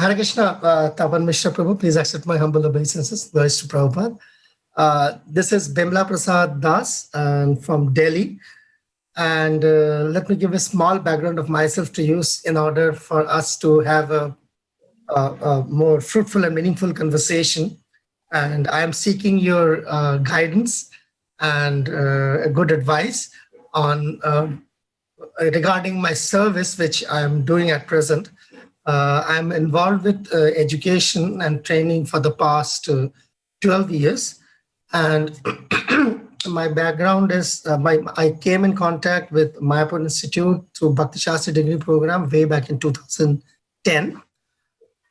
Hare Krishna, Tapan Mishra Prabhu. Please accept my humble obeisances. Glories to Prabhupada. This is Bimla Prasad Das from Delhi. And let me give a small background of myself to use in order for us to have a more fruitful and meaningful conversation. And I am seeking your guidance and a good advice on regarding my service, which I am doing at present. I'm involved with education and training for the past 12 years. And my background is, I came in contact with Mayapur Institute through Bhakti Shastri degree program way back in 2010.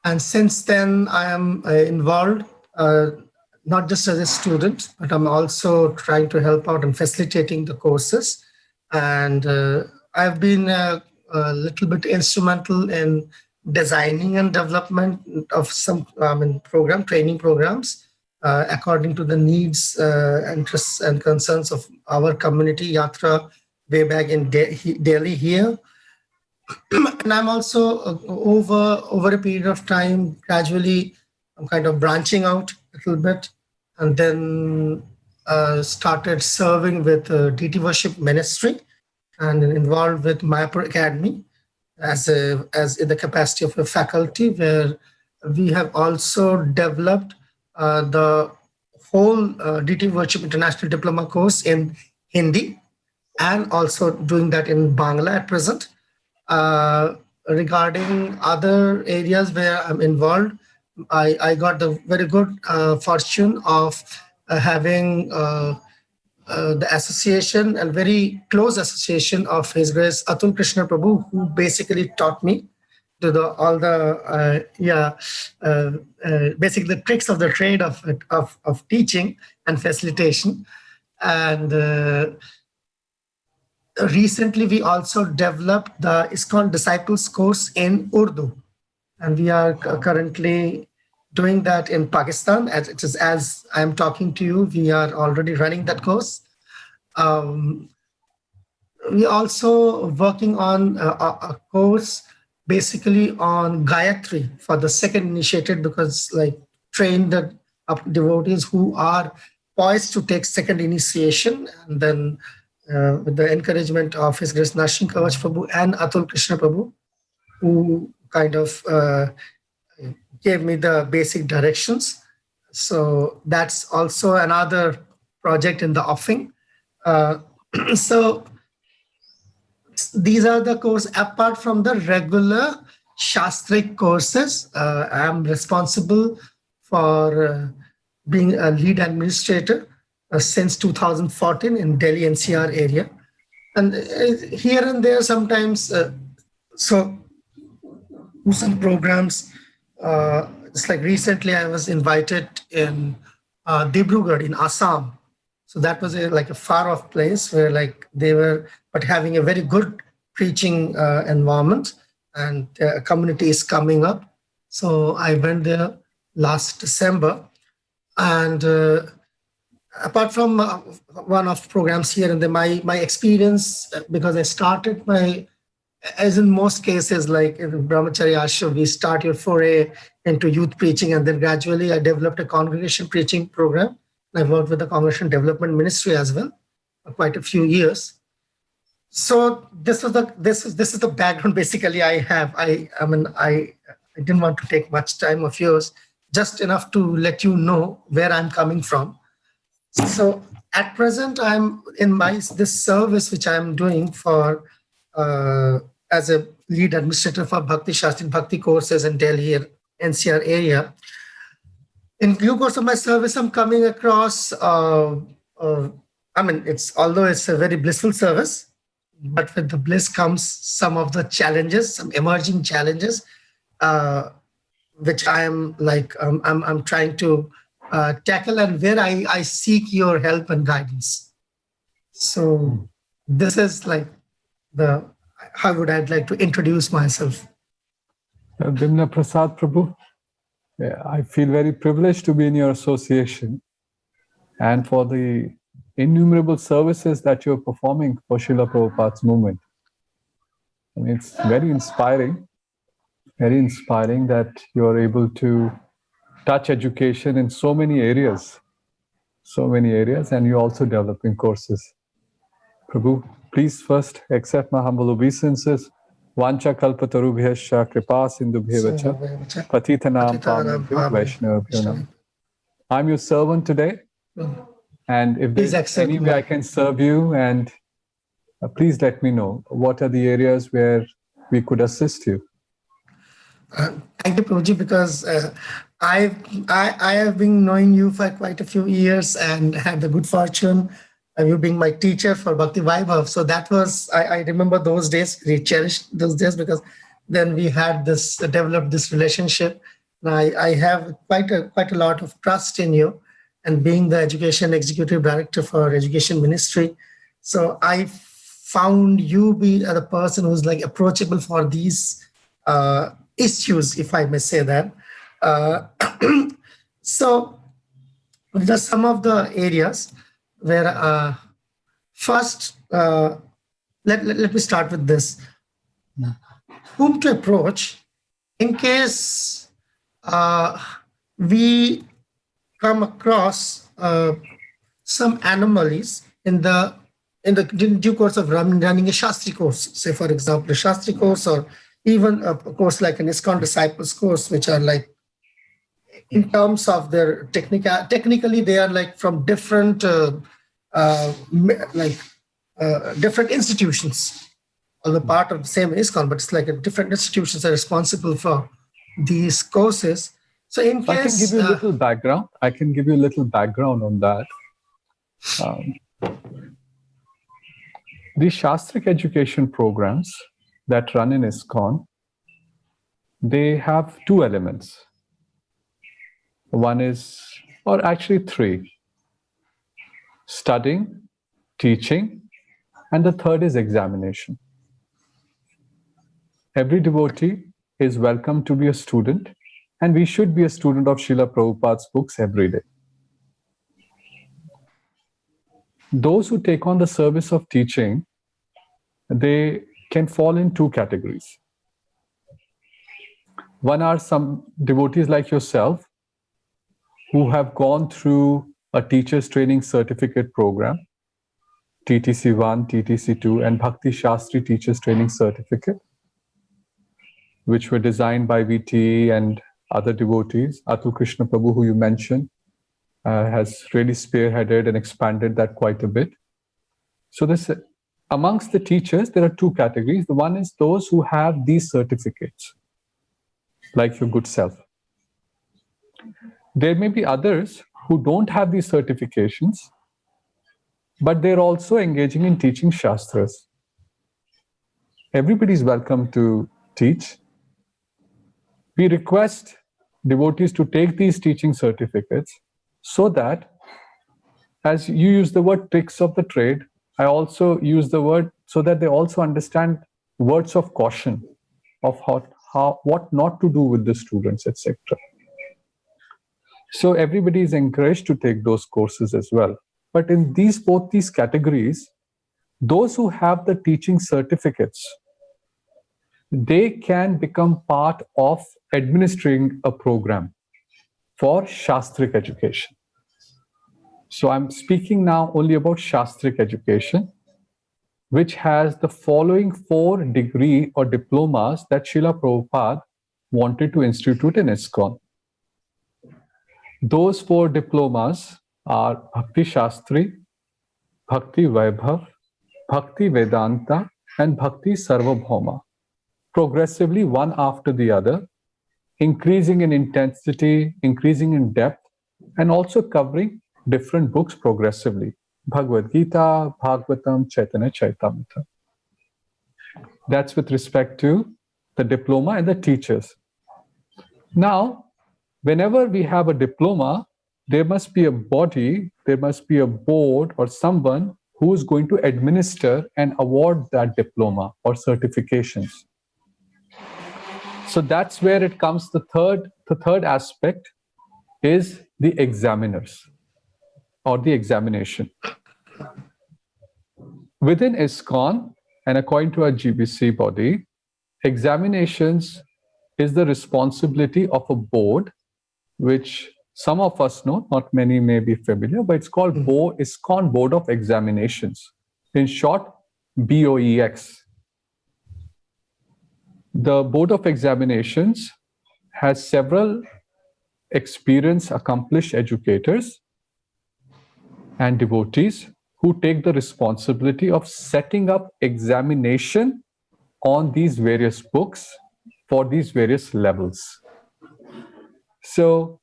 And since then, I am involved, not just as a student, but I'm also trying to help out in facilitating the courses. And I've been a little bit instrumental in designing and development of some training programs according to the needs, interests, and concerns of our community, Yatra, way back in Delhi here. And I'm also over a period of time, gradually, I'm kind of branching out a little bit, and then started serving with DT Worship Ministry and involved with Mayapur Academy as in the capacity of a faculty, where we have also developed the whole DT Worship International Diploma course in Hindi, and also doing that in Bangla at present. Regarding other areas where I'm involved, I got the very good fortune of having the association and very close association of His Grace Atul Krishna Prabhu, who basically taught me to basically the tricks of the trade of teaching and facilitation. And recently, we also developed the ISKCON Disciples course in Urdu, and we are currently doing that in Pakistan. As I'm talking to you, we are already running that course. We also working on a course basically on Gayatri for the second initiated, because train the devotees who are poised to take second initiation, and then with the encouragement of His Grace Narsingh Kavach Prabhu and Atul Krishna Prabhu, who kind of gave me the basic directions. So that's also another project in the offing. So these are the courses. Apart from the regular Shastric courses, I'm responsible for being a lead administrator since 2014 in Delhi NCR area. And here and there sometimes, so some programs, it's like recently I was invited in Dibrugarh in Assam. So that was a far off place where they were, but having a very good preaching environment, and the community is coming up. So I went there last December. And apart from one-off programs here and there, my experience, because I started as in most cases, like in Brahmacharya Ashram, we start your foray into youth preaching, and then gradually I developed a congregation preaching program. I worked with the Congregation Development Ministry as well for quite a few years. So this is the background basically I have. I didn't want to take much time of yours, just enough to let you know where I'm coming from. So at present, I'm in this service which I'm doing for as a lead administrator for Bhakti Shastri Bhakti courses in Delhi NCR area. In due course of my service, I'm coming across. Although it's a very blissful service, but with the bliss comes some of the challenges, some emerging challenges, which I am I'm trying to tackle, and where I seek your help and guidance. So this is how would I like to introduce myself. Bimla Prasad Prabhu, I feel very privileged to be in your association, and for the innumerable services that you're performing for Srila Prabhupada's movement. I mean, it's very inspiring. very inspiring that you are able to touch education in so many areas, and you're also developing courses. Prabhu, please first accept my humble obeisances. Vancha kalpatarubhyascha kripa sindhubhyevacha patitanam pavnebhyo vaishnavabhyo namo. I'm your servant today, and if Please there's accept any way I can serve you, and please let me know what are the areas where we could assist you. Thank you, Prabhuji, because I have been knowing you for quite a few years and had the good fortune of you being my teacher for Bhakti Vaibhav. So that was, I remember those days, we cherished those days because then we had this, developed this relationship. And I have quite a lot of trust in you, and being the Education Executive Director for Education Ministry. So I found you be the person who's like approachable for these issues, if I may say that. So there's some of the areas where first, let me start with this. Whom to approach in case we come across some anomalies in the due course of running a Shastri course, say for example, a Shastri course, or even a course like an ISKCON Disciples course, which are like, in terms of their technically they are like from different different institutions, on the part of the same ISKCON, but it's like a different institutions are responsible for these courses. So in case I can give you a little background. I can give you a little background on that. The Shastric education programs that run in ISKCON, they have two elements. One is, or actually three: studying, teaching, and the third is examination. Every devotee is welcome to be a student, and we should be a student of Srila Prabhupada's books every day. Those who take on the service of teaching, they can fall in two categories. One are some devotees like yourself who have gone through a teacher's training certificate program, TTC1, TTC2, and Bhakti Shastri Teacher's Training Certificate, which were designed by VT and other devotees. Atul Krishna Prabhu, who you mentioned, has really spearheaded and expanded that quite a bit. So this, amongst the teachers, there are two categories. The one is those who have these certificates, like your good self. There may be others who don't have these certifications, but they're also engaging in teaching Shastras. Everybody is welcome to teach. We request devotees to take these teaching certificates so that, as you use the word tricks of the trade, I also use the word so that they also understand words of caution of how what not to do with the students, etc. So everybody is encouraged to take those courses as well. But in both these categories, those who have the teaching certificates, they can become part of administering a program for Shastric education. So I'm speaking now only about Shastric education, which has the following 4 degree or diplomas that Srila Prabhupada wanted to institute in ISKCON. Those 4 diplomas are Bhakti Shastri, Bhakti Vaibhav, Bhakti Vedanta, and Bhakti Sarvabhauma, progressively one after the other, increasing in intensity, increasing in depth, and also covering different books progressively. Bhagavad Gita, Bhagavatam, Chaitanya Charitamrita. That's with respect to the diploma and the teachers. Now, whenever we have a diploma, there must be a body, there must be a board or someone who is going to administer and award that diploma or certifications. So that's where it comes. The third aspect is the examiners or the examination. Within ISKCON and according to our GBC body, examinations is the responsibility of a board, which some of us know, not many may be familiar, but it's called ISKCON Board of Examinations. In short, BOEX. The Board of Examinations has several experienced, accomplished educators and devotees who take the responsibility of setting up examination on these various books for these various levels. So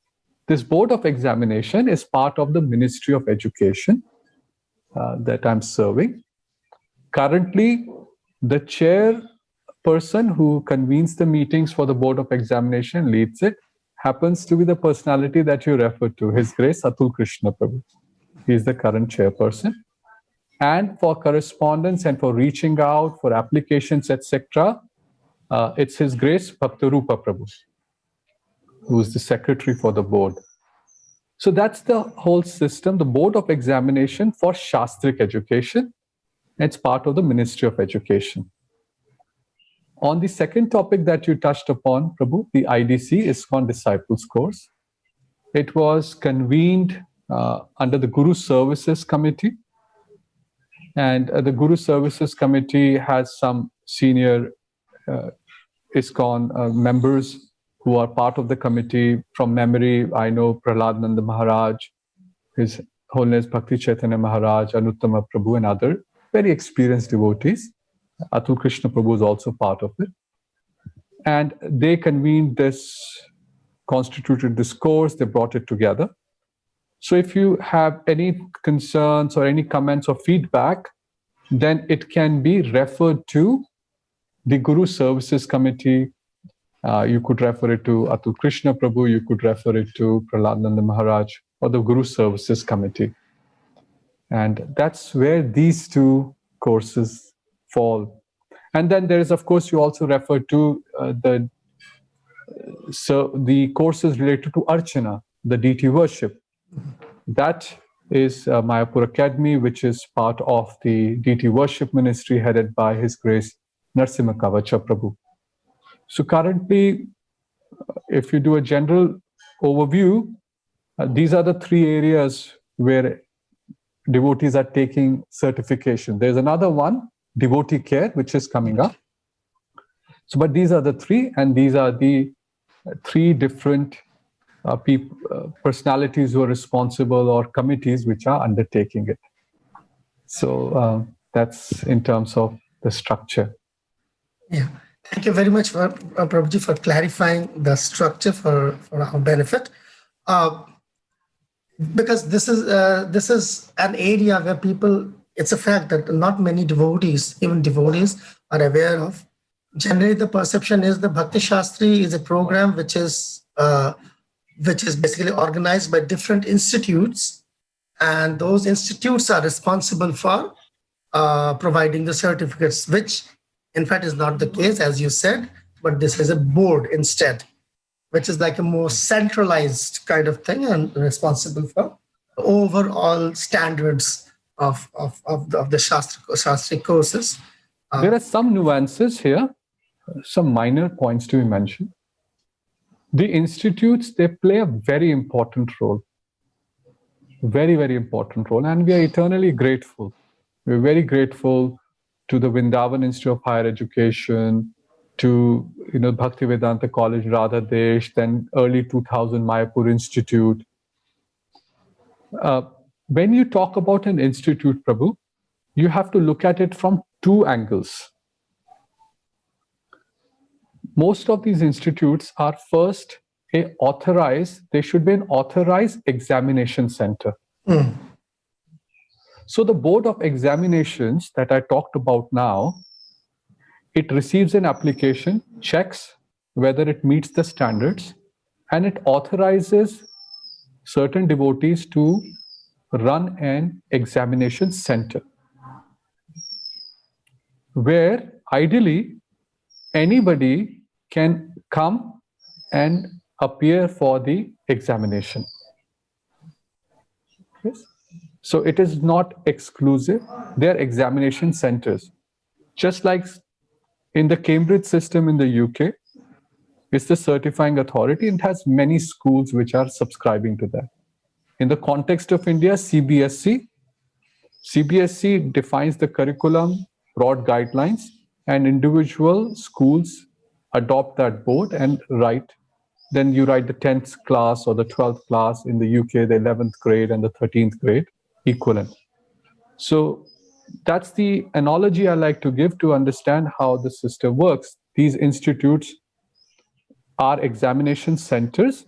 this Board of Examination is part of the Ministry of Education that I'm serving. Currently, the chairperson who convenes the meetings for the Board of Examination, leads it, happens to be the personality that you referred to, His Grace Atul Krishna Prabhu. He is the current chairperson. And for correspondence and for reaching out, for applications, etc., it's His Grace Bhaktarupa Prabhu, who is the secretary for the board. So that's the whole system, the Board of Examination for Shastric education. It's part of the Ministry of Education. On the second topic that you touched upon, Prabhu, the IDC, ISKCON Disciples Course, it was convened under the Guru Services Committee. And the Guru Services Committee has some senior ISKCON members who are part of the committee. From memory, I know Prahlad Nanda Maharaj, His Holiness Bhakti Chaitanya Maharaj, Anuttama Prabhu, and other very experienced devotees. Atul Krishna Prabhu is also part of it. And they convened this, constituted this course, they brought it together. So if you have any concerns or any comments or feedback, then it can be referred to the Guru Services Committee. You could refer it to Atul Krishna Prabhu, you could refer it to Prahlad Nanda Maharaj or the Guru Services Committee. And that's where these two courses fall. And then there is, of course, you also refer to the courses related to Archana, the deity worship. That is Mayapur Academy, which is part of the deity worship ministry headed by His Grace Narsimha Kavacha Prabhu. So currently, if you do a general overview, these are the three areas where devotees are taking certification. There's another one, devotee care, which is coming up. So, but these are the three, and these are the three different personalities who are responsible, or committees which are undertaking it. So that's in terms of the structure. Yeah. Thank you very much, Prabhuji, for clarifying the structure for our benefit. Because this is an area where people, it's a fact that not many devotees, even devotees, are aware of. Generally, the perception is the Bhakti Shastri is a program which is basically organized by different institutes, and those institutes are responsible for providing the certificates, which in fact is not the case, as you said, but this is a board instead, which is like a more centralized kind of thing and responsible for overall standards of the Shastri courses. There are some nuances here, some minor points to be mentioned. The institutes, they play a very important role, very, very important role, and we are eternally grateful. We're very grateful to the Vrindavan Institute of Higher Education, to Bhaktivedanta College, Radha Desh, then early 2000 Mayapur Institute. When you talk about an institute, Prabhu, you have to look at it from two angles. Most of these institutes are first they should be an authorized examination center. So the Board of Examinations that I talked about now, it receives an application, checks whether it meets the standards, and it authorizes certain devotees to run an examination center, where ideally anybody can come and appear for the examination. Yes? So it is not exclusive. They are examination centers. Just like in the Cambridge system in the UK, is the certifying authority. It has many schools which are subscribing to that. In the context of India, CBSE defines the curriculum, broad guidelines, and individual schools adopt that board and write. Then you write the 10th class or the 12th class in the UK, the 11th grade and the 13th grade equivalent. So that's the analogy I like to give to understand how the system works. These institutes are examination centers,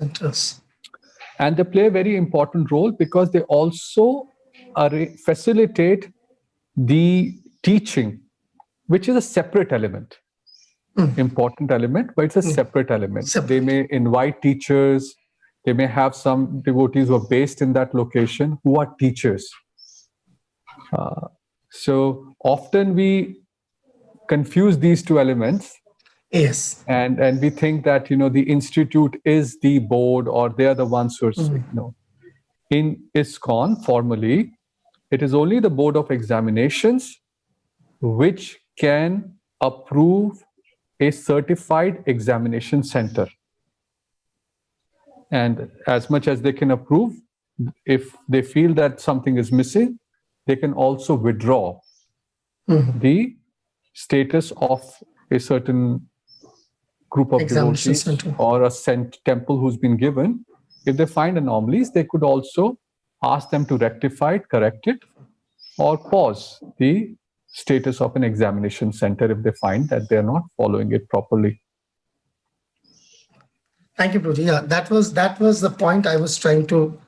and they play a very important role because they also facilitate the teaching, which is a separate element. Important element, but it's a separate element. They may invite teachers, they may have some devotees who are based in that location who are teachers. So often we confuse these two elements. Yes. And we think that, the institute is the board or they are the ones who are saying no. In ISKCON, formally, it is only the Board of Examinations which can approve a certified examination center. And as much as they can approve, if they feel that something is missing, they can also withdraw the status of a certain group of devotees or a temple who's been given. If they find anomalies, they could also ask them to rectify it, correct it, or pause the status of an examination center if they find that they're not following it properly. Thank you, Prabhuji. Yeah, that was the point I was trying to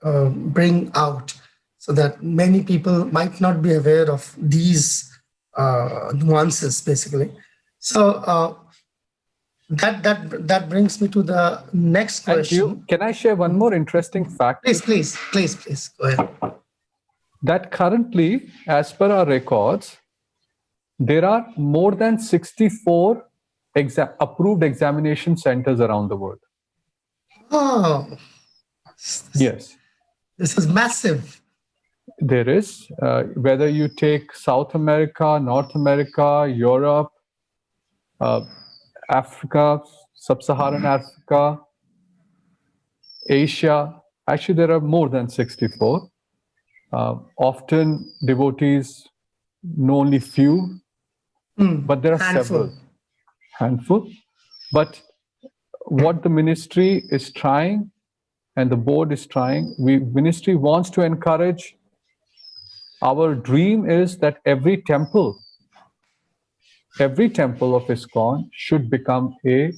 bring out, so that many people might not be aware of these nuances, basically. So that brings me to the next question. Can I share one more interesting fact? Please, go ahead. That currently, as per our records, there are more than 64 approved examination centers around the world. Oh, yes. This is massive. There is, whether you take South America, North America, Europe, Africa, Sub-Saharan Africa, Asia, actually there are more than 64. Often devotees know only few, but there are handful. But what the ministry is trying and the board is trying, ministry wants to encourage. Our dream is that every temple of ISKCON should become a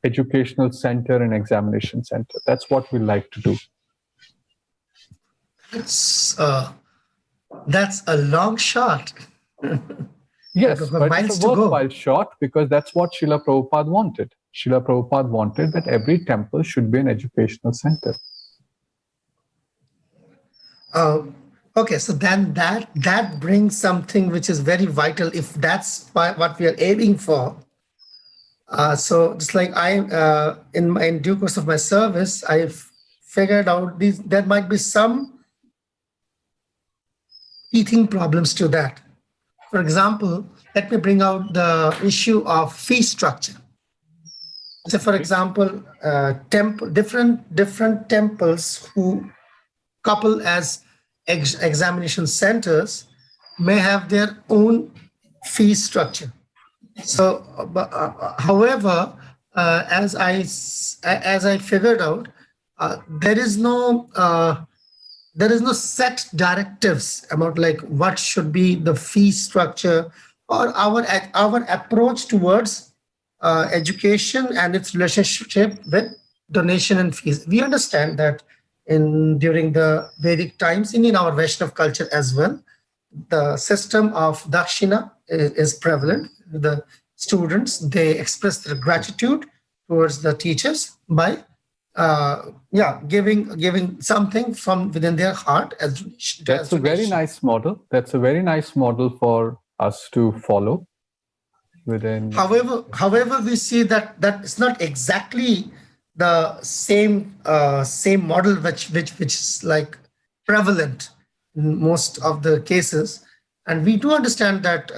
educational center and examination center. That's what we like to do. That's a long shot. Yes, but it's a worthwhile shot because that's what Srila Prabhupada wanted. Srila Prabhupada wanted that every temple should be an educational center. Okay, so then that brings something which is very vital if that's what we are aiming for. So just like in due course of my service, I've figured out there might be some teething problems to that. For example, let me bring out the issue of fee structure. So for example, different temples who couple as examination centers may have their own fee structure. So, however, as I figured out, there is no set directives about like what should be the fee structure or our approach towards education and its relationship with donation and fees. We understand that during the Vedic times, in our Vaishnava culture as well, the system of dakshina is prevalent. The students, they express their gratitude towards the teachers by giving something from within their heart as donation. That's a very nice model. That's a very nice model for us to follow. However, we see that it's not exactly the same model which is like prevalent in most of the cases, and we do understand that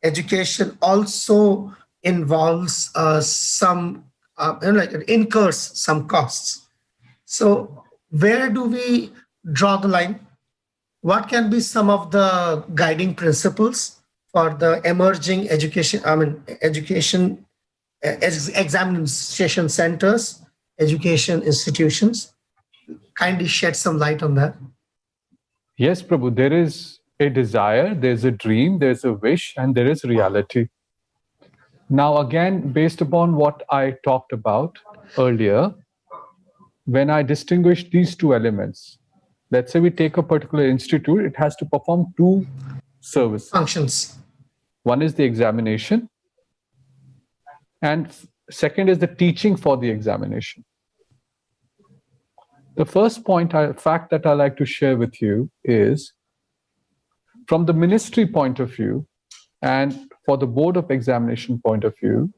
education also involves some, like it incurs some costs. So where do we draw the line? What can be some of the guiding principles for the emerging education, education examination centers, education institutions? Kindly shed some light on that. Yes, Prabhu, there is a desire, there's a dream, there's a wish, and there is reality. Now, again, based upon what I talked about earlier, when I distinguish these two elements, let's say we take a particular institute, it has to perform two services. Functions. One is the examination, and second is the teaching for the examination. The first fact that I like to share with you is, from the ministry point of view and for the board of examination point of view,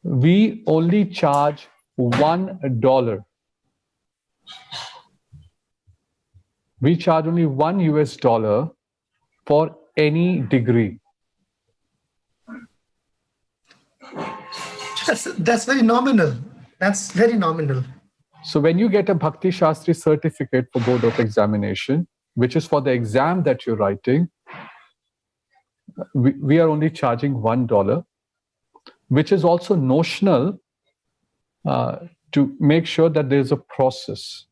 we only charge $1. We charge only $1 for any degree. That's very nominal. That's very nominal. So when you get a Bhakti Shastri certificate for board of examination, which is for the exam that you're writing, we are only charging $1, which is also notional to make sure that there's a process.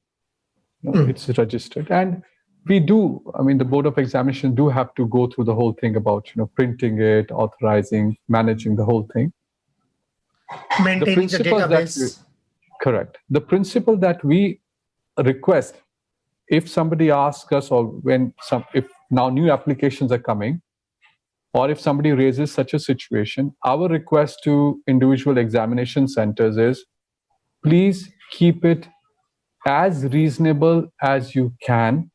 It's registered. And we do, the board of examination do have to go through the whole thing about, printing it, authorizing, managing the whole thing. Maintaining the database. Correct. The principle that we request, if somebody asks us, or if now new applications are coming, or if somebody raises such a situation, our request to individual examination centers is, please keep it as reasonable as you can,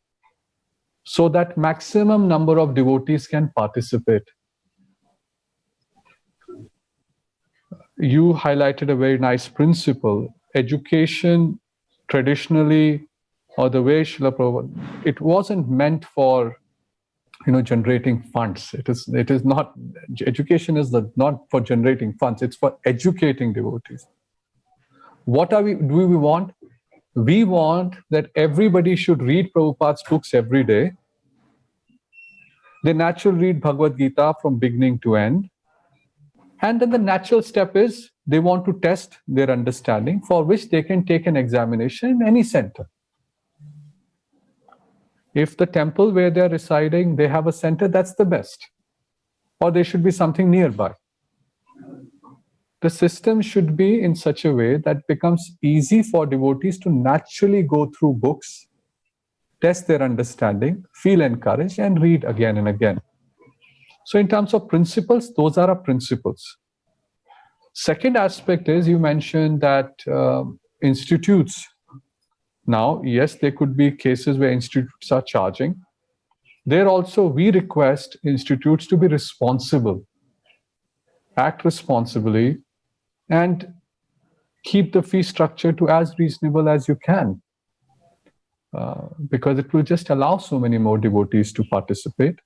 so that maximum number of devotees can participate. You highlighted a very nice principle. Education traditionally, or the way Srila Prabhupada, it wasn't meant for generating funds. It is not. Education is not for generating funds. It's for educating devotees. What do we want? We want that everybody should read Prabhupada's books every day. They naturally read Bhagavad Gita from beginning to end. And then the natural step is they want to test their understanding, for which they can take an examination in any center. If the temple where they're residing, they have a center, that's the best. Or there should be something nearby. The system should be in such a way that becomes easy for devotees to naturally go through books, test their understanding, feel encouraged, and read again and again. So in terms of principles, those are our principles. Second aspect is, you mentioned that institutes, now, yes, there could be cases where institutes are charging. There also, we request institutes to be responsible, act responsibly, and keep the fee structure to as reasonable as you can, because it will just allow so many more devotees to participate.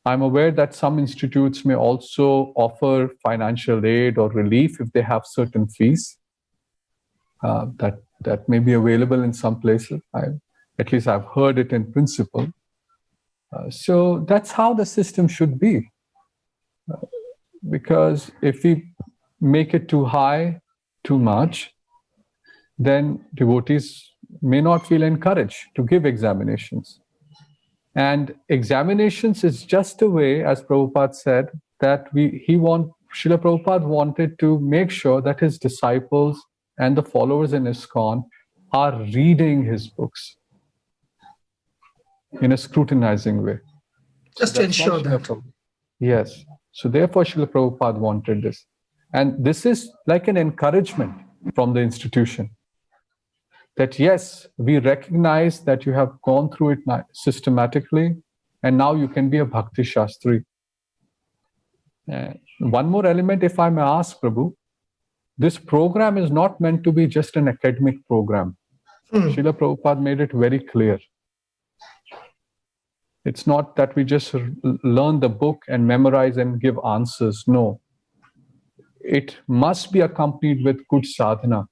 I'm aware that some institutes may also offer financial aid or relief if they have certain fees that may be available in some places. At least I've heard it in principle. So that's how the system should be. Because if we make it too high, too much, then devotees may not feel encouraged to give examinations. And examinations is just a way, as Prabhupada said, that Srila Prabhupada wanted to make sure that his disciples and the followers in ISKCON are reading his books in a scrutinizing way. Just to ensure that. Yes. So therefore, Srila Prabhupada wanted this. And this is like an encouragement from the institution. That yes, we recognize that you have gone through it systematically, and now you can be a Bhakti Shastri. One more element, if I may ask, Prabhu, this program is not meant to be just an academic program. Srila Prabhupada made it very clear. It's not that we just learn the book and memorize and give answers. No. It must be accompanied with good sadhana.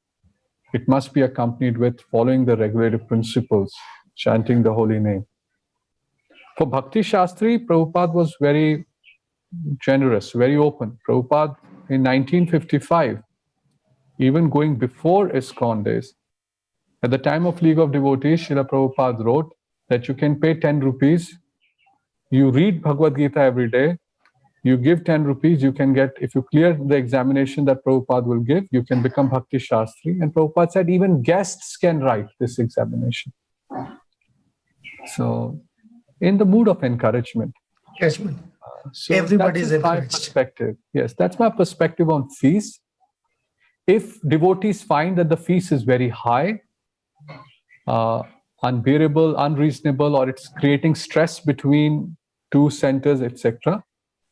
It must be accompanied with following the regulative principles, chanting the holy name. For Bhakti Shastri, Prabhupada was very generous, very open. Prabhupada in 1955, even going before ISKCON days, at the time of League of Devotees, Srila Prabhupada wrote that you can pay 10 rupees, you read Bhagavad Gita every day, you give 10 rupees, you can get, if you clear the examination that Prabhupada will give, you can become Bhakti Shastri. And Prabhupada said even guests can write this examination. So, in the mood of encouragement. Encouragement. So Everybody that is is my encouraged. perspective. Yes, that's my perspective on fees. If devotees find that the fees is very high, unbearable, unreasonable, or it's creating stress between two centers, etc.,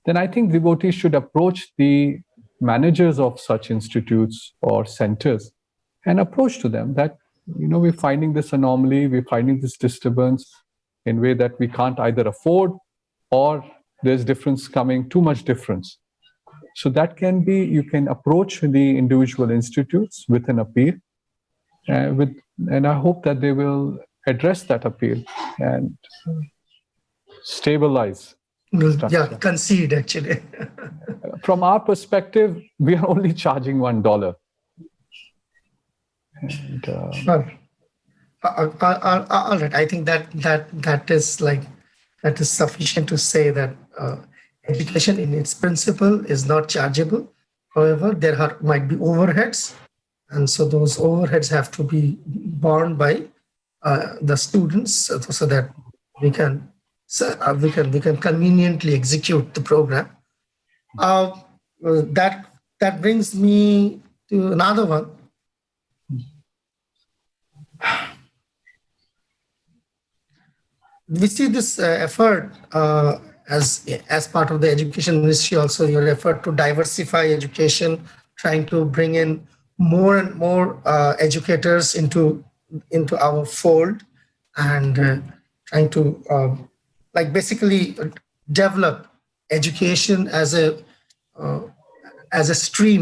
then I think devotees should approach the managers of such institutes or centers and approach to them that, we're finding this anomaly, we're finding this disturbance in a way that we can't either afford, or there's difference coming, too much difference. So that can be, you can approach the individual institutes with an appeal, and I hope that they will address that appeal and stabilize. Yeah, concede actually. From our perspective, we are only charging $1. And, all right. I think that is sufficient to say that education in its principle is not chargeable. However, there might be overheads, and so those overheads have to be borne by the students, so that we can conveniently execute the program. That brings me to another one. We see this effort as part of the education ministry, also your effort to diversify education, trying to bring in more and more educators into our fold, and trying to basically develop education as a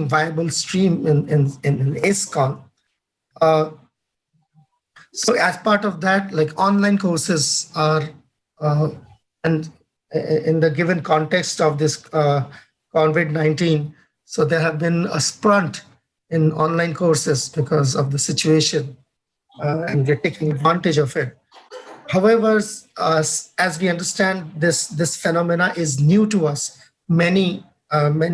viable stream in ISKCON. So as part of that, online courses are, and in the given context of this COVID-19, so there have been a sprint in online courses because of the situation, and we're taking advantage of it. However, as we understand, this phenomena is new to us. Many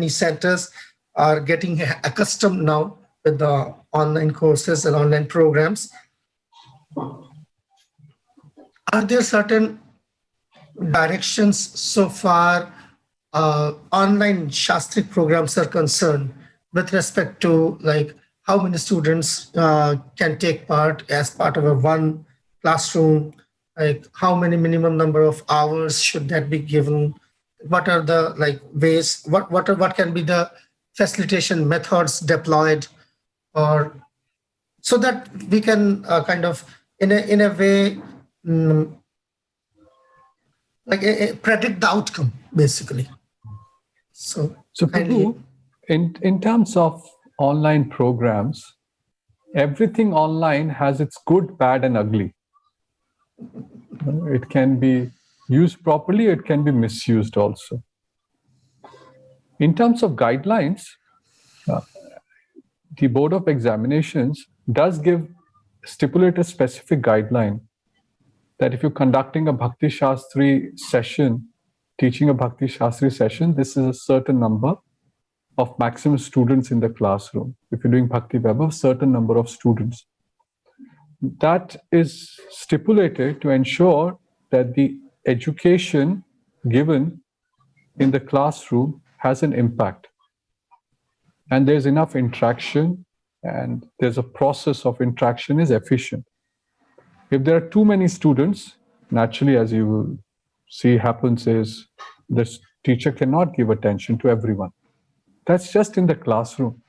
centers are getting accustomed now with the online courses and online programs. Are there certain directions so far online Shastric programs are concerned with respect to how many students can take part as part of a one classroom? How many minimum number of hours should that be given? What are the ways? What can be the facilitation methods deployed, or so that we can kind of in a way predict the outcome, basically. So Prabhu, in terms of online programs, everything online has its good, bad, and ugly. It can be used properly, it can be misused also. In terms of guidelines, the Board of Examinations does stipulate a specific guideline that if you're conducting a Bhakti Shastri session, teaching a Bhakti Shastri session, this is a certain number of maximum students in the classroom. If you're doing Bhakti Vaibhav, a certain number of students. That is stipulated to ensure that the education given in the classroom has an impact. And there's enough interaction, and there's a process of interaction is efficient. If there are too many students, naturally, as you will see happens is the teacher cannot give attention to everyone. That's just in the classroom.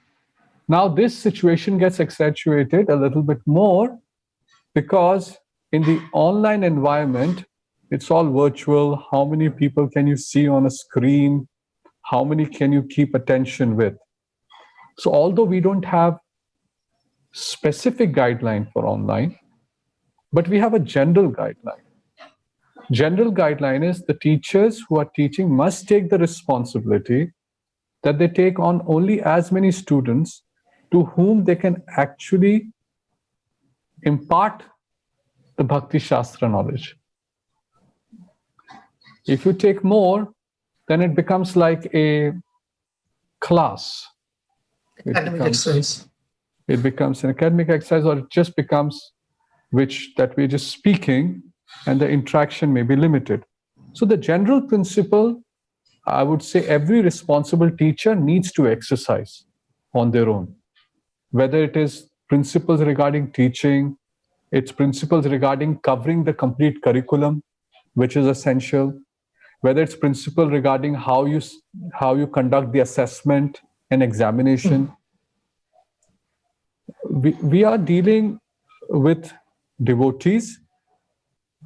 Now this situation gets accentuated a little bit more because in the online environment, It's all virtual. How many people can you see on a screen? How many can you keep attention with? So although we don't have specific guideline for online, but we have a general guideline. General guideline is the teachers who are teaching must take the responsibility that they take on only as many students to whom they can actually impart the Bhakti Shastra knowledge. If you take more, then it becomes like a class. Academic exercise. It becomes an academic exercise, or it just becomes that we're just speaking and the interaction may be limited. So the general principle, I would say every responsible teacher needs to exercise on their own. Whether it is principles regarding teaching, it's principles regarding covering the complete curriculum, which is essential. Whether it's principle regarding how you conduct the assessment and examination. We are dealing with devotees,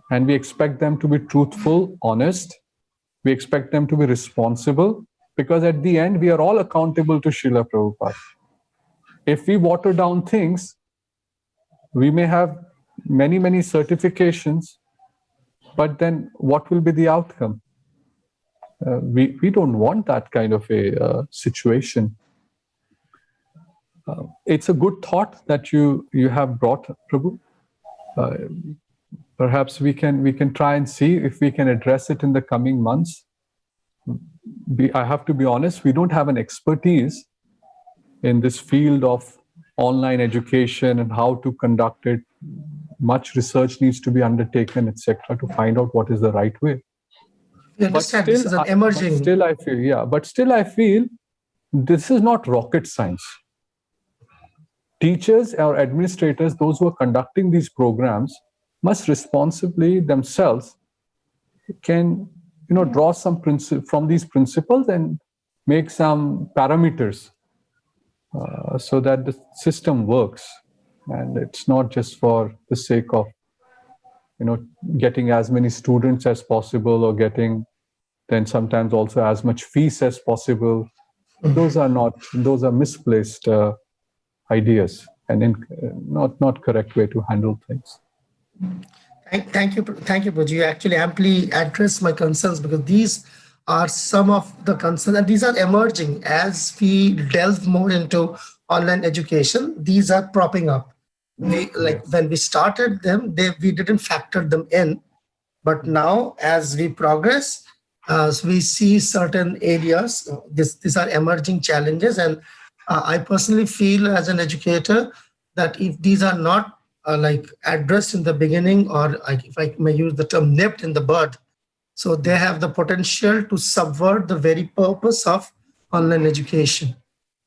and we expect them to be truthful, honest. We expect them to be responsible, because at the end, we are all accountable to Srila Prabhupada. If we water down things, we may have many, many certifications, but then what will be the outcome? We don't want that kind of a situation. It's a good thought that you have brought, Prabhu. Perhaps we can try and see if we can address it in the coming months. I have to be honest, we don't have an expertise in this field of online education and how to conduct it. Much research needs to be undertaken, etc., to find out what is the right way. We understand this is an emerging. But still I feel this is not rocket science. Teachers or administrators, those who are conducting these programs, must responsibly themselves can draw some from these principles and make some parameters so that the system works, and it's not just for the sake of getting as many students as possible, or getting then sometimes also as much fees as possible. Those are misplaced ideas, and not correct way to handle things. Thank you, Prabhu. You actually amply addressed my concerns, because these are some of the concerns, and these are emerging as we delve more into online education. These are propping up. When we started them, we didn't factor them in, but now as we progress, we see certain areas. These are emerging challenges, and I personally feel as an educator that if these are not addressed in the beginning, or if I may use the term nipped in the bud, so they have the potential to subvert the very purpose of online education,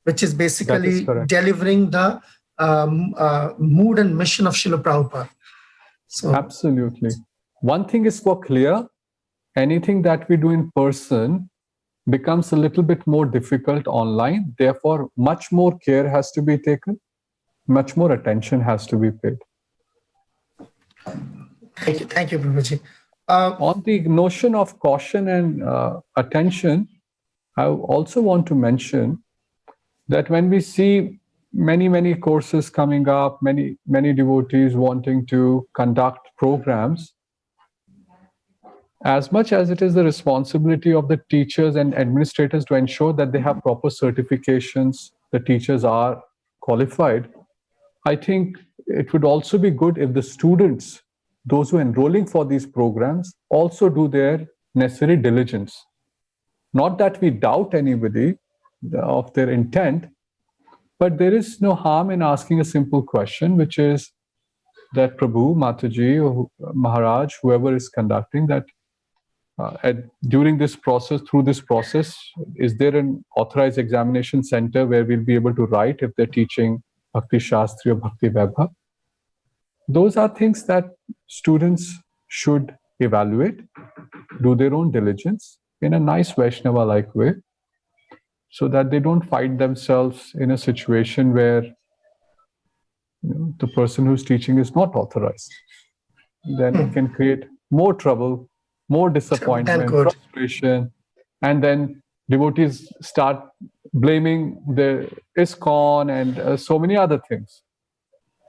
which is basically delivering the mood and mission of Srila Prabhupada. So absolutely. One thing is for clear, anything that we do in person becomes a little bit more difficult online. Therefore, much more care has to be taken, much more attention has to be paid. Thank you, Prabhuji. On the notion of caution and attention, I also want to mention that when we see many courses coming up, many devotees wanting to conduct programs, as much as it is the responsibility of the teachers and administrators to ensure that they have proper certifications, the teachers are qualified, I think it would also be good if the students, those who are enrolling for these programs, also do their necessary diligence. Not that we doubt anybody of their intent, but there is no harm in asking a simple question, which is that Prabhu, Mataji, or Maharaj, whoever is conducting that, during this process, through this process, is there an authorized examination center where we'll be able to write if they're teaching Bhakti Shastri or Bhakti Vaibhav? Those are things that students should evaluate, do their own diligence in a nice Vaishnava-like way, so that they don't find themselves in a situation where the person who's teaching is not authorized. Then it can create more trouble more disappointment, good. frustration, and then devotees start blaming the ISKCON and so many other things.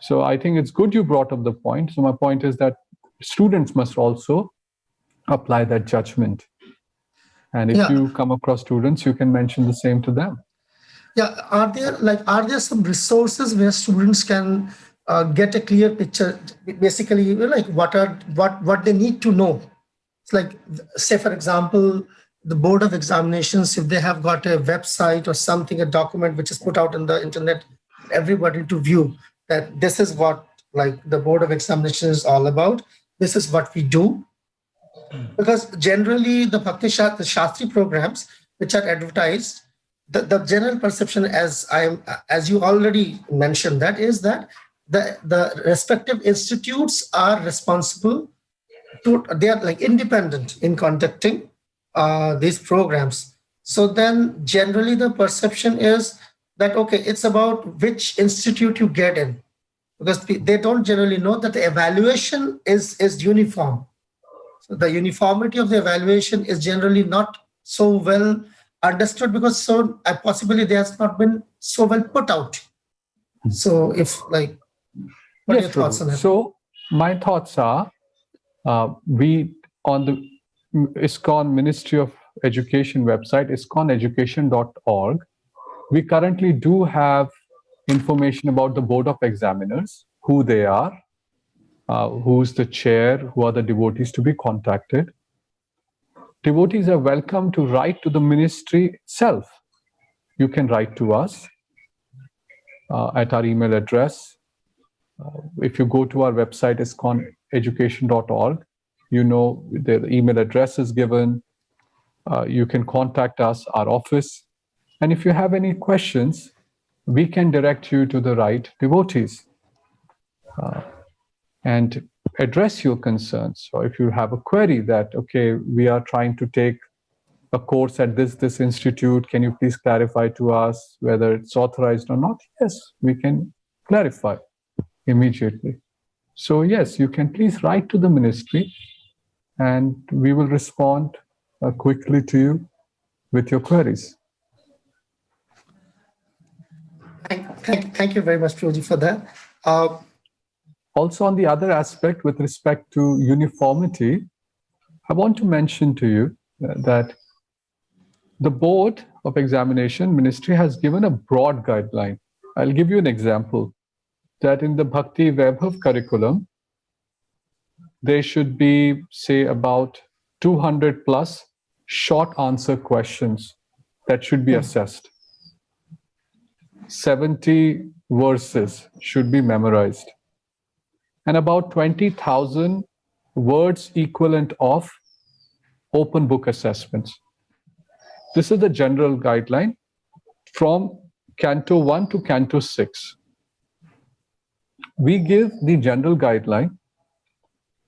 So I think it's good you brought up the point. So my point is that students must also apply that judgment. And if Yeah. you come across students, you can mention the same to them. Yeah, are there some resources where students can get a clear picture, basically, like what they need to know? It's like, say for example, the Board of Examinations, if they have got a website or something, a document which is put out on the internet, everybody to view that this is what like the Board of Examinations is all about. This is what we do. Because generally the the Shastri programs which are advertised, the general perception, as you already mentioned, that is that the respective institutes are responsible to, they are like independent in conducting these programs. So then generally the perception is that, okay, it's about which institute you get in, because they don't generally know that the evaluation is uniform. So the uniformity of the evaluation is generally not so well understood, because so possibly they has not been so well put out. So if like, what are your thoughts on that? So my thoughts are, we on the ISKCON Ministry of Education website, iskoneducation.org, we currently do have information about the Board of Examiners, who they are, who's the chair, who are the devotees to be contacted. Devotees are welcome to write to the ministry itself. You can write to us at our email address. If you go to our website, iskoneducation.org, you know the email address is given. You can contact us, our office. And if you have any questions, we can direct you to the right devotees and address your concerns. So if you have a query that, okay, we are trying to take a course at this institute, can you please clarify to us whether it's authorized or not? Yes, we can clarify immediately. So yes, you can please write to the ministry and we will respond quickly to you with your queries. Thank you very much, Prabhuji, for that. Also, on the other aspect, with respect to uniformity, I want to mention to you that the Board of Examination Ministry has given a broad guideline. I'll give you an example, that in the Bhakti Vaibhav curriculum, there should be, say, about 200 plus short answer questions that should be assessed. 70 verses should be memorized, and about 20,000 words equivalent of open book assessments. This is the general guideline from Canto 1 to Canto 6. We give the general guideline,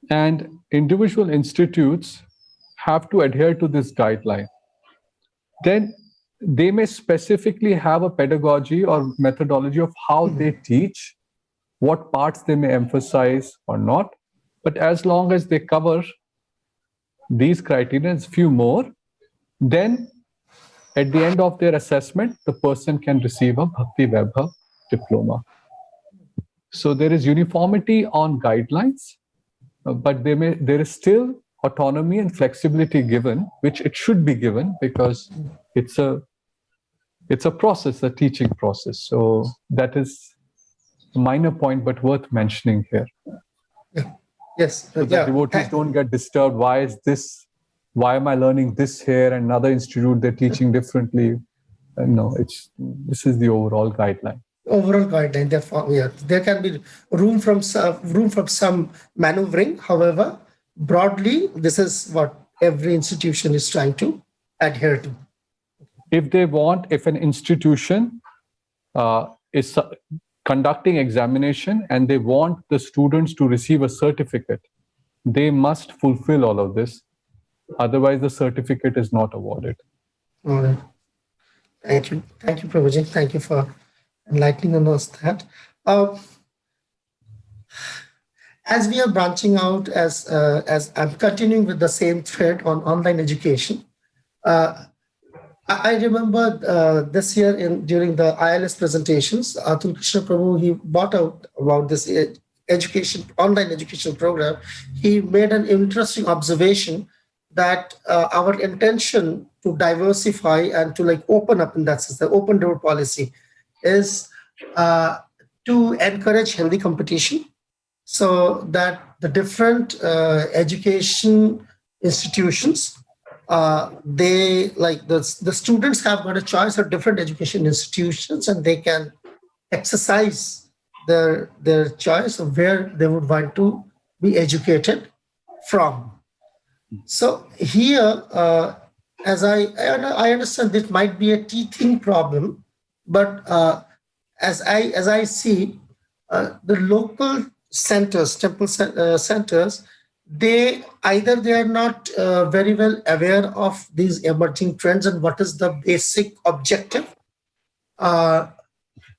and individual institutes have to adhere to this guideline. Then they may specifically have a pedagogy or methodology of how they teach, what parts they may emphasize or not. But as long as they cover these criteria and few more, then at the end of their assessment, the person can receive a Bhakti Vaibhav diploma. So there is uniformity on guidelines, but there is still autonomy and flexibility given, which it should be given, because it's a process, a teaching process. So that is a minor point, but worth mentioning here. Yeah. Yes. So the devotees don't get disturbed. Why is this? Why am I learning this here and another institute they're teaching differently? No, this is the overall guideline. Overall guideline. Therefore, yeah, there can be room from some maneuvering. However, broadly, this is what every institution is trying to adhere to. If an institution is conducting examination and they want the students to receive a certificate, they must fulfill all of this. Otherwise, the certificate is not awarded. All right. Thank you, Prabhuji. Thank you for enlightening us that. as we are branching out, as I'm continuing with the same thread on online education, uh, I remember this year during the ILS presentations, Atul Krishna Prabhu, he brought out about this education, online education program. He made an interesting observation that our intention to diversify and to like open up in that sense, the open door policy is uh, to encourage healthy competition so that the different education institutions they like the students have got a choice of different education institutions and they can exercise their choice of where they would want to be educated from. So here I understand this might be a teething problem, but as I see the local centers, centers, they are not very well aware of these emerging trends and what is the basic objective, uh,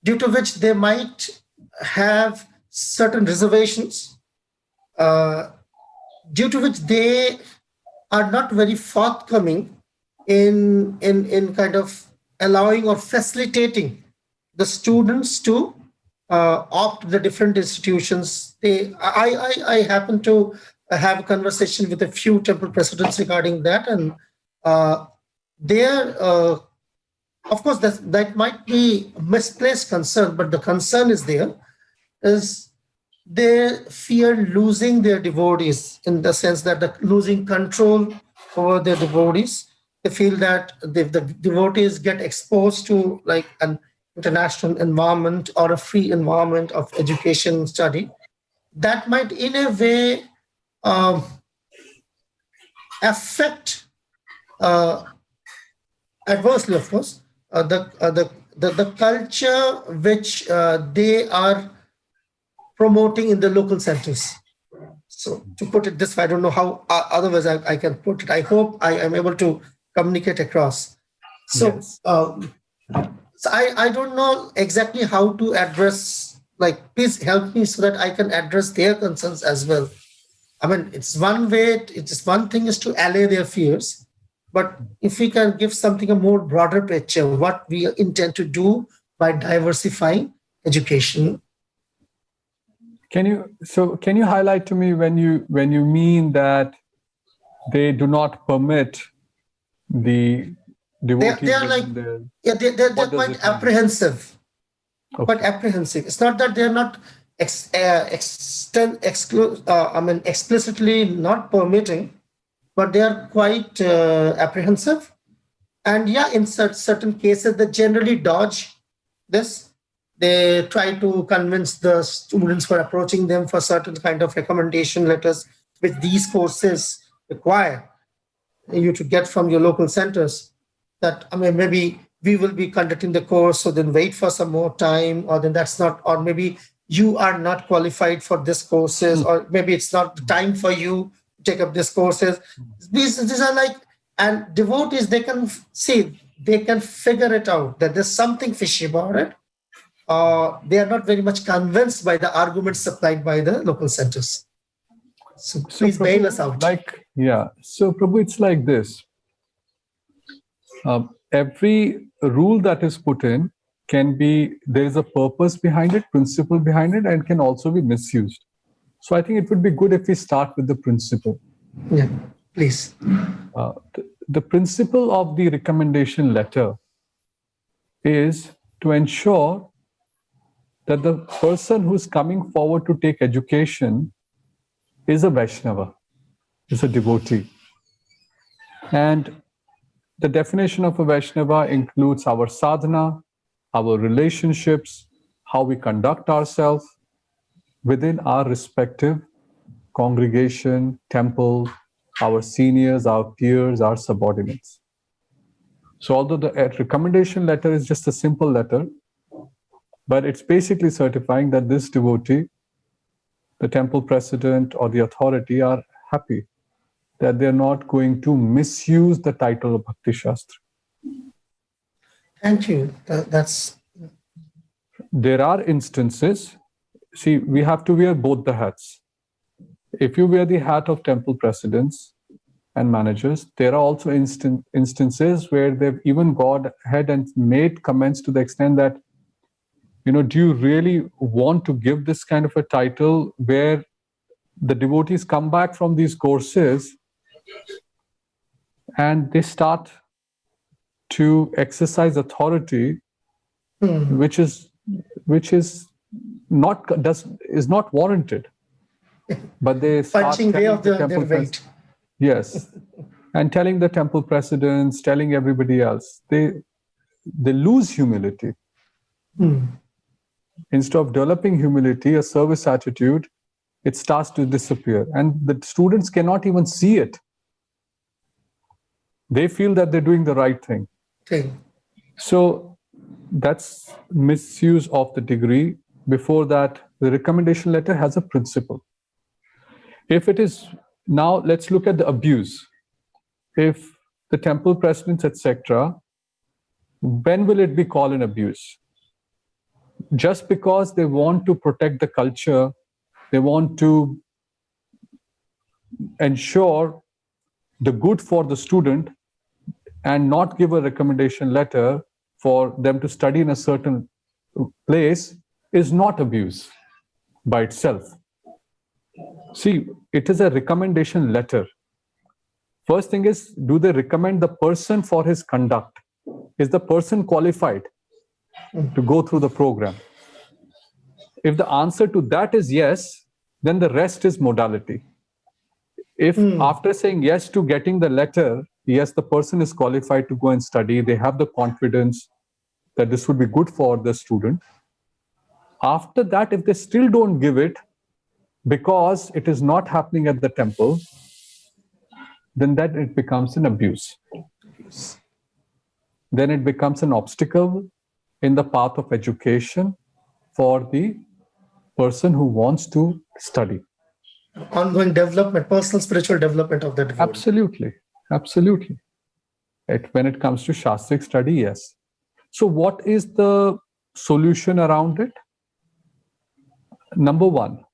due to which they might have certain reservations, uh, due to which they are not very forthcoming in kind of allowing or facilitating the students to opt the different institutions. I happen to have a conversation with a few temple presidents regarding that, and there, of course, that might be misplaced concern, but the concern is there is they fear losing their devotees in the sense that the losing control over their devotees. They feel that if the devotees get exposed to like an international environment or a free environment of education study, that might in a way um, affect uh, adversely, of course, the culture which they are promoting in the local centers. So to put it this way, I don't know how otherwise I can put it. I hope I am able to communicate across. So, Yes. So I don't know exactly how to address, like, please help me so that I can address their concerns as well. I mean, it's one way, it's one thing is to allay their fears, but if we can give something a more broader picture, what we intend to do by diversifying education. Can you highlight to me when you mean that they do not permit the devotees They are like, within their, yeah, they're what does quite it mean? apprehensive. Quite Okay. apprehensive. It's not that they're not explicitly not permitting, but they are quite apprehensive. And yeah, in certain cases, they generally dodge this. They try to convince the students for approaching them for certain kind of recommendation letters, which these courses require you to get from your local centers. That, I mean, maybe we will be conducting the course, so then wait for some more time, or then that's not, or maybe you are not qualified for this courses, or maybe it's not the time for you to take up these courses. These are like, and devotees, they can see, they can figure it out that there's something fishy about it. They are not very much convinced by the arguments supplied by the local centers. So please bail us out. So Prabhu, it's like this. Every rule that is put in there is a purpose behind it, principle behind it, and can also be misused. So I think it would be good if we start with the principle. Yeah, please. The principle of the recommendation letter is to ensure that the person who's coming forward to take education is a Vaishnava, is a devotee. And the definition of a Vaishnava includes our sadhana, our relationships, how we conduct ourselves within our respective congregation, temple, our seniors, our peers, our subordinates. So although the recommendation letter is just a simple letter, but it's basically certifying that this devotee, the temple president or the authority, are happy that they're not going to misuse the title of Bhakti Shastra. Thank you. That's. There are instances, see, we have to wear both the hats. if you wear the hat of temple presidents and managers, there are also instances where they've even gone ahead and made comments to the extent that, do you really want to give this kind of a title where the devotees come back from these courses and they start to exercise authority, which is not warranted, but they start Punching way of their temple weight. Yes, and telling the temple presidents, telling everybody else, they lose humility. Instead of developing humility, a service attitude, it starts to disappear, and the students cannot even see it. They feel that they're doing the right thing. Okay. So that's misuse of the degree. Before that, the recommendation letter has a principle. If it is, now let's look at the abuse. If the temple presidents, etc., when will it be called an abuse? Just because they want to protect the culture, they want to ensure the good for the student and not give a recommendation letter for them to study in a certain place is not abuse by itself. See, it is a recommendation letter. First thing is, do they recommend the person for his conduct? Is the person qualified to go through the program? If the answer to that is yes, then the rest is modality. If after saying yes to getting the letter, yes, the person is qualified to go and study, they have the confidence that this would be good for the student. After that, if they still don't give it because it is not happening at the temple, then that it becomes an abuse. Then it becomes an obstacle in the path of education for the person who wants to study. Ongoing development, personal spiritual development of the devotee. Absolutely. Absolutely. When it comes to Shastric study, yes. So what is the solution around it? Number one,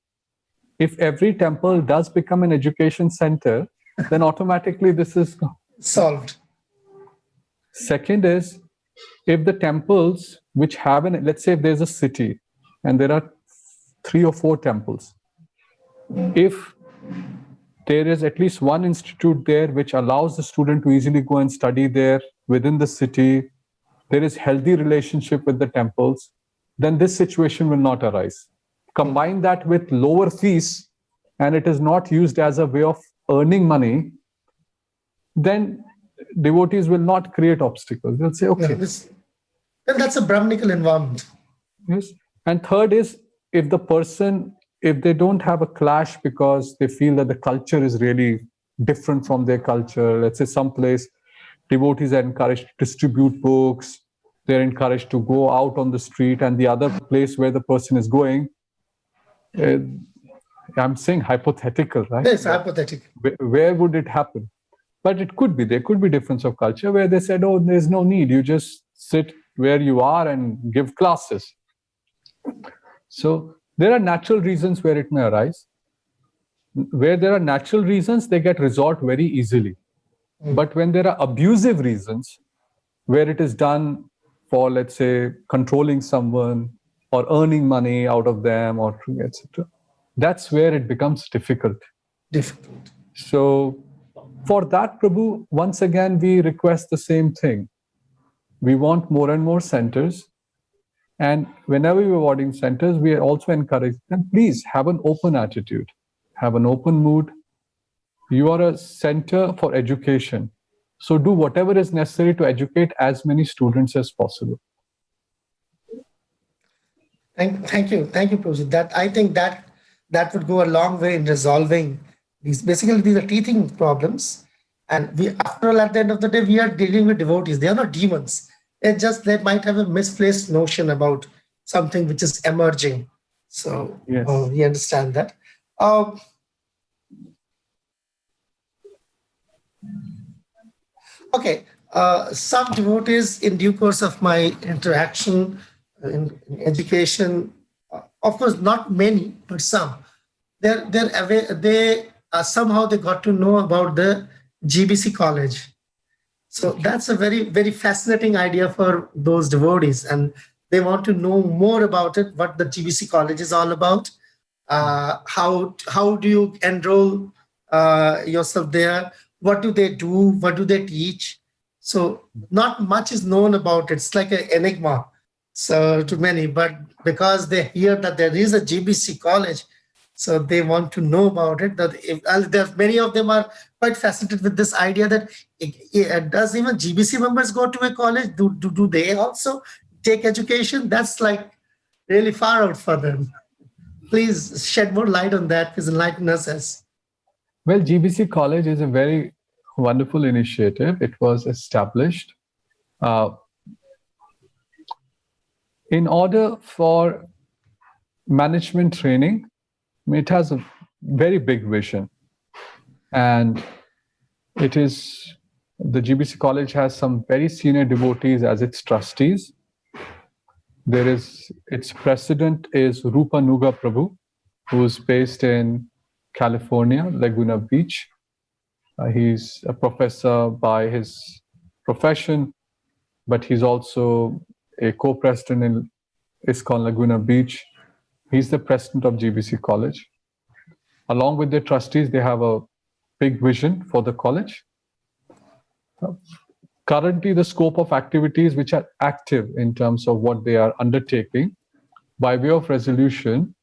if every temple does become an education center, then automatically this is solved. Second is, if the temples which have let's say if there's a city and there are 3 or 4 temples, if there is at least one institute there which allows the student to easily go and study there within the city, there is healthy relationship with the temples, then this situation will not arise. Combine that with lower fees and it is not used as a way of earning money, then devotees will not create obstacles. They'll say, okay. Then that's a Brahminical environment. Yes. And third is, if they don't have a clash because they feel that the culture is really different from their culture, let's say someplace devotees are encouraged to distribute books, they're encouraged to go out on the street, and the other place where the person is going, I'm saying hypothetical, right? Yes, hypothetical. Where would it happen? But there could be difference of culture where they said, oh, there's no need, you just sit where you are and give classes. So there are natural reasons where it may arise. Where there are natural reasons, they get resolved very easily. But when there are abusive reasons, where it is done for, let's say, controlling someone or earning money out of them, or etc., that's where it becomes difficult. So for that, Prabhu, once again, we request the same thing. We want more and more centers. And whenever we're awarding centers, we also encourage them, please have an open attitude, have an open mood. You are a center for education. So do whatever is necessary to educate as many students as possible. Thank you, Prabhuji. I think that would go a long way in resolving these. Basically, these are teething problems. And after all, at the end of the day, we are dealing with devotees. They are not demons. They might have a misplaced notion about something which is emerging. So yes. We understand that. Okay. Some devotees, in due course of my interaction in education, of course, not many, but some, they're aware, they somehow they got to know about the GBC college. So that's a very fascinating idea for those devotees, and they want to know more about it, what the GBC college is all about. How do you enroll yourself there? What do they do? What do they teach? So not much is known about it. It's like an enigma, so to many. But because they hear that there is a GBC college, so they want to know about it. That if, many of them are quite fascinated with this idea that does even GBC members go to a college? Do they also take education? That's like really far out for them. Please shed more light on that. Please enlighten us as. Well, GBC College is a very wonderful initiative. It was established in order for management training. It has a very big vision, and the GBC College has some very senior devotees as its trustees. Its president is Rupa Nuga Prabhu, who is based in California, Laguna Beach. He's a professor by his profession, but he's also a co-president in ISKCON Laguna Beach. He's the president of GBC College. Along with their trustees, they have a big vision for the college. Currently, the scope of activities which are active in terms of what they are undertaking, by way of resolution,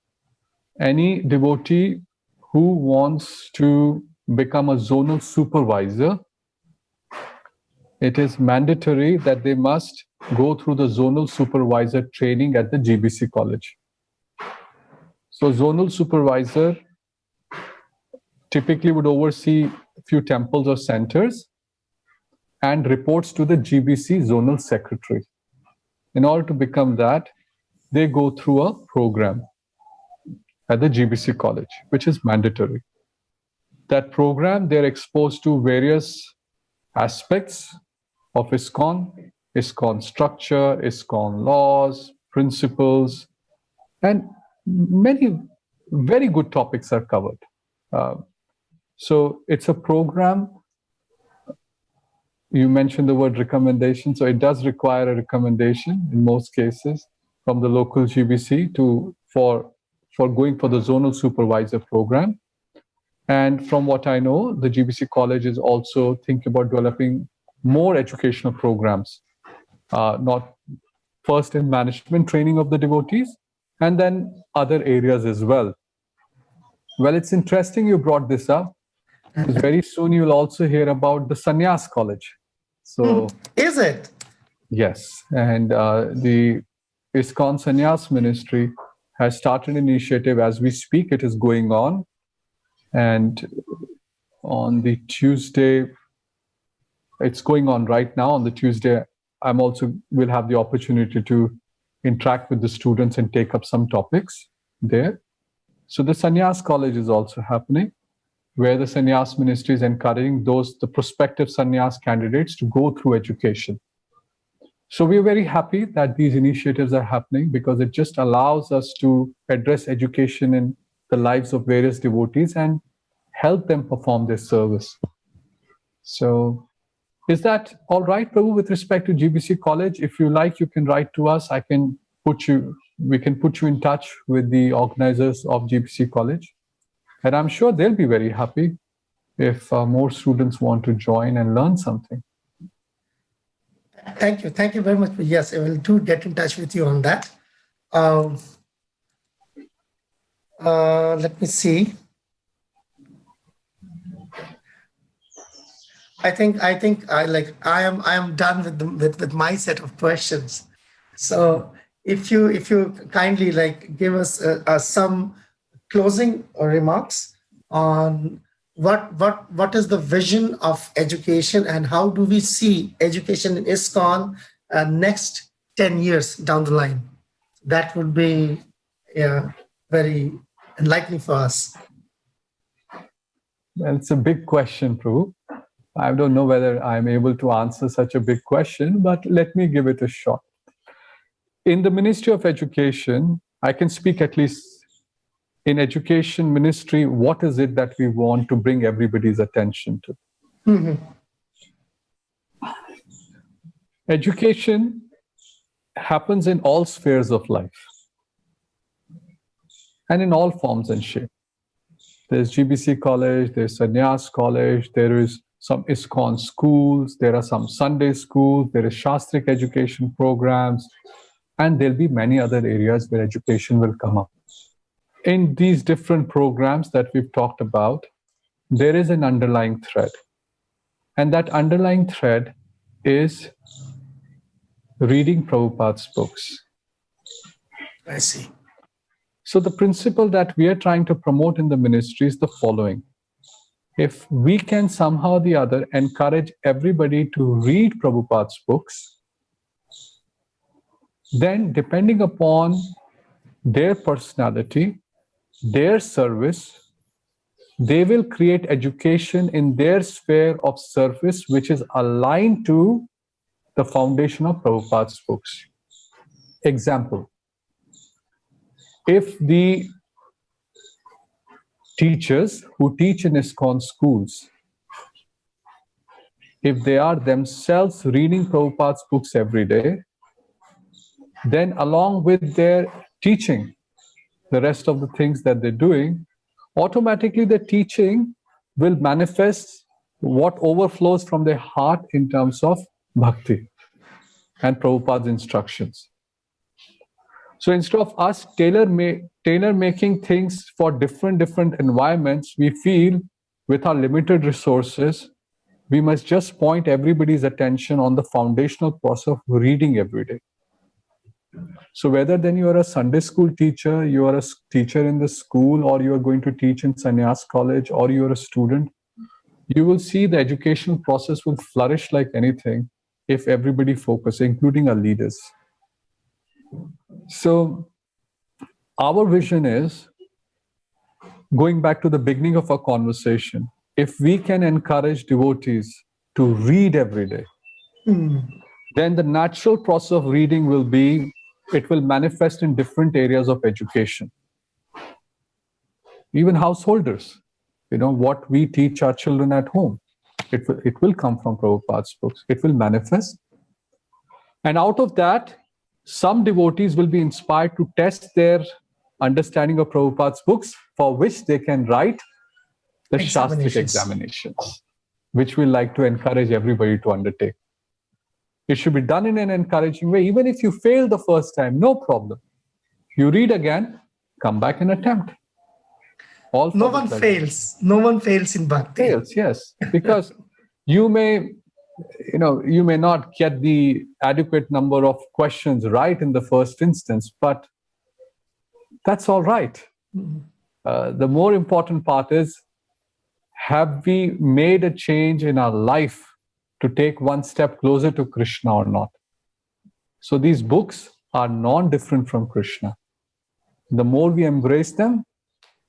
any devotee who wants to become a zonal supervisor, it is mandatory that they must go through the zonal supervisor training at the GBC College. So zonal supervisor typically would oversee a few temples or centers and reports to the GBC zonal secretary. In order to become that, they go through a program at the GBC College, which is mandatory. That program, they're exposed to various aspects of ISKCON, ISKCON structure, ISKCON laws, principles, and many very good topics are covered. So it's a program. You mentioned the word recommendation, so it does require a recommendation in most cases from the local GBC for going for the zonal supervisor program. And from what I know, the GBC College is also thinking about developing more educational programs, not first in management training of the devotees, and then other areas as well. Well, it's interesting you brought this up, because very soon you'll also hear about the Sannyas College. So, is it? Yes, and the ISKCON Sannyas Ministry has started an initiative as we speak. It is going on, and on the Tuesday, it's going on right now. On the Tuesday, will have the opportunity to interact with the students and take up some topics there. So the Sannyas College is also happening, where the Sannyas Ministry is encouraging the prospective Sannyas candidates to go through education. So we're very happy that these initiatives are happening, because it just allows us to address education in the lives of various devotees and help them perform their service. So is that all right, Prabhu, with respect to GBC College? If you like, you can write to us. We can put you in touch with the organizers of GBC College. And I'm sure they'll be very happy if more students want to join and learn something. Thank you. Thank you very much. Yes, I will get in touch with you on that. Let me see. I think I am done with my set of questions. So if you kindly give us some closing remarks on what is the vision of education, and how do we see education in ISKCON next 10 years down the line? That would be very enlightening for us. Well, it's a big question, Prabhu. I don't know whether I'm able to answer such a big question, but let me give it a shot. In the Ministry of Education, I can speak at least in education ministry, what is it that we want to bring everybody's attention to? Mhm. Education happens in all spheres of life and in all forms and shape. There's GBC College, there's Sannyas College, there is some ISKCON schools, there are some Sunday schools, there is Shastric education programs, and there'll be many other areas where education will come up. In these different programs that we've talked about, there is an underlying thread. And that underlying thread is reading Prabhupada's books. I see. So the principle that we are trying to promote in the ministry is the following. If we can somehow or the other encourage everybody to read Prabhupada's books, then depending upon their personality, their service, they will create education in their sphere of service which is aligned to the foundation of Prabhupada's books. Example, if the teachers who teach in ISKCON schools, if they are themselves reading Prabhupada's books every day, then along with their teaching, the rest of the things that they're doing, automatically the teaching will manifest what overflows from their heart in terms of bhakti and Prabhupada's instructions. So instead of us tailor making things for different environments, we feel with our limited resources, we must just point everybody's attention on the foundational process of reading every day. So whether then you are a Sunday school teacher, you are a teacher in the school, or you are going to teach in Sannyas College, or you are a student, you will see the educational process will flourish like anything if everybody focuses, including our leaders. So our vision is, going back to the beginning of our conversation, if we can encourage devotees to read every day, then the natural process of reading will be, it will manifest in different areas of education. Even householders, what we teach our children at home, it will come from Prabhupada's books. It will manifest. And out of that, some devotees will be inspired to test their understanding of Prabhupada's books, for which they can write the Shastric examinations, which we like to encourage everybody to undertake. It should be done in an encouraging way. Even if you fail the first time, no problem. You read again, come back and attempt. No one fails. No one fails in bhakti. Fails, yes. Because you may not get the adequate number of questions right in the first instance, but that's all right. The more important part is, have we made a change in our life to take one step closer to Krishna or not? So these books are non-different from Krishna. The more we embrace them,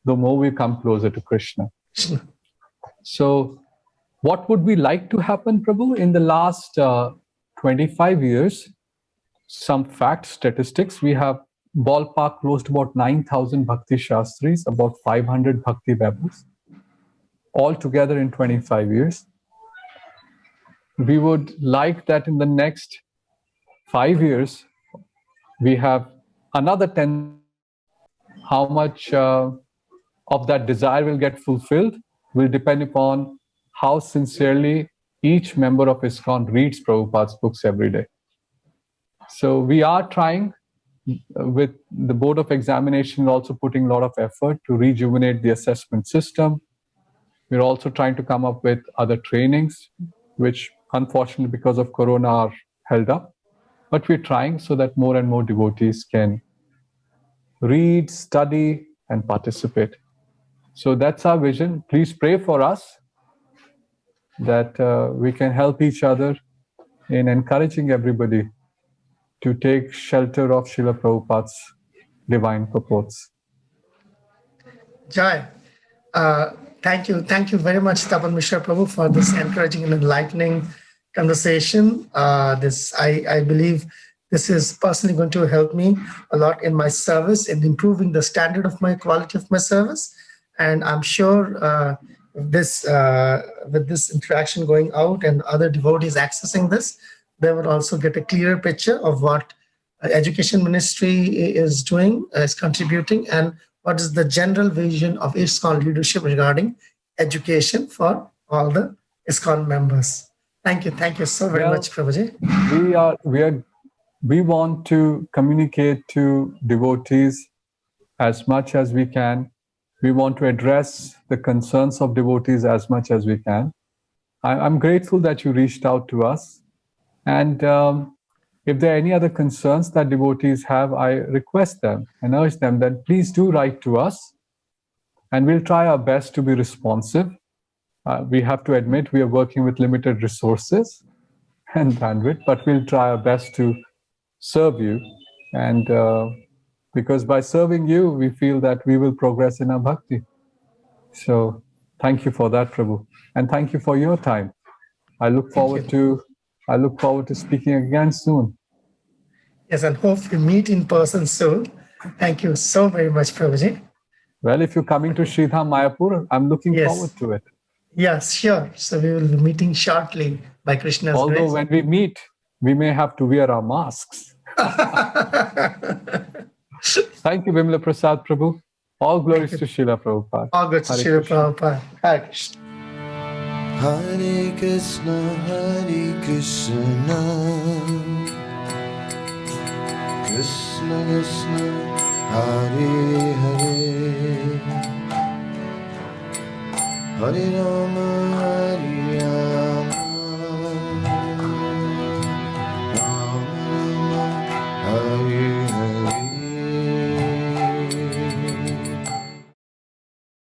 the more we come closer to Krishna. So what would we like to happen, Prabhu? In the last 25 years, some fact statistics, we have ballpark close to about 9,000 Bhakti Shastris, about 500 Bhakti Vaibhavas, all together in 25 years. We would like that in the next 5 years, we have another 10. How much of that desire will get fulfilled will depend upon how sincerely each member of ISKCON reads Prabhupada's books every day. So we are trying with the Board of Examination, also putting a lot of effort to rejuvenate the assessment system. We're also trying to come up with other trainings, which unfortunately because of Corona are held up. But we're trying so that more and more devotees can read, study, and participate. So that's our vision. Please pray for us that we can help each other in encouraging everybody to take shelter of Srila Prabhupada's divine purports. Jai. Thank you very much, Tapan Mishra Prabhu, for this encouraging and enlightening conversation. I believe This is personally going to help me a lot in my service, in improving the standard of my quality of my service. And I'm sure with this interaction going out and other devotees accessing this, they would also get a clearer picture of what education ministry is doing, is contributing, and what is the general vision of ISKCON leadership regarding education for all the ISKCON members. Thank you so very much, Prabhuji. We want to communicate to devotees as much as we can. We want to address the concerns of devotees as much as we can. I'm grateful that you reached out to us. And if there are any other concerns that devotees have, I request them and urge them that please do write to us, and we'll try our best to be responsive. We have to admit we are working with limited resources and bandwidth, but we'll try our best to serve you. And because by serving you, we feel that we will progress in our bhakti. So thank you for that, Prabhu. And thank you for your time. I look forward to speaking again soon. Yes, and hope we meet in person soon. Thank you so very much, Prabhuji. Well, if you're coming to Sridham Mayapur, I'm looking forward to it. Yes, sure. So we will be meeting shortly by Krishna's grace. Although when we meet, we may have to wear our masks. Thank you, Vimla Prasad Prabhu. All glories to Srila Prabhupada. All glories to Srila Prabhupada. Hare Krishna. Hare Krishna, Hare Krishna, Krishna Krishna, Hare Hare, Hare Rama, Hare Rama.